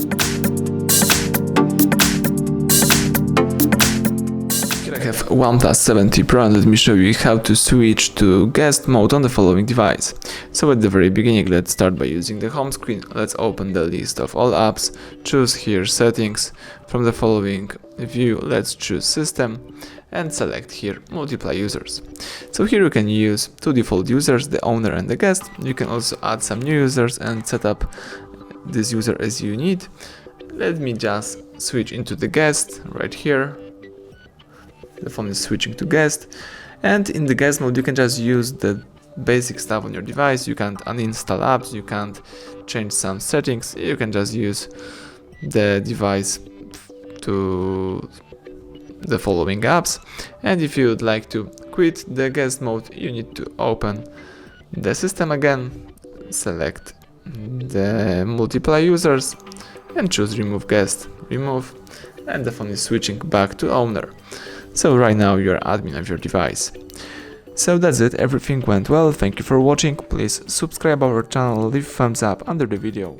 Here I have OnePlus 7T Pro, and let me show you how to switch to guest mode on the following device. So at the very beginning, let's start by using the home screen. Let's open the list of all apps, choose here settings. From the following view, let's choose system and select here multiply users. So here you can use two default users, the owner and the guest. You can also add some new users and set up this user as you need. Let me just switch into the guest right here. The phone is switching to guest, and in the guest mode you can just use the basic stuff on your device. You can't uninstall apps, you can't change some settings, you can just use the device to the following apps. And if you would like to quit the guest mode, you need to open the system again, select the multiply users and choose remove guest, remove, and the phone is switching back to owner. So right now you're admin of your device. So that's it, everything went well, thank you for watching, please subscribe our channel, leave thumbs up under the video.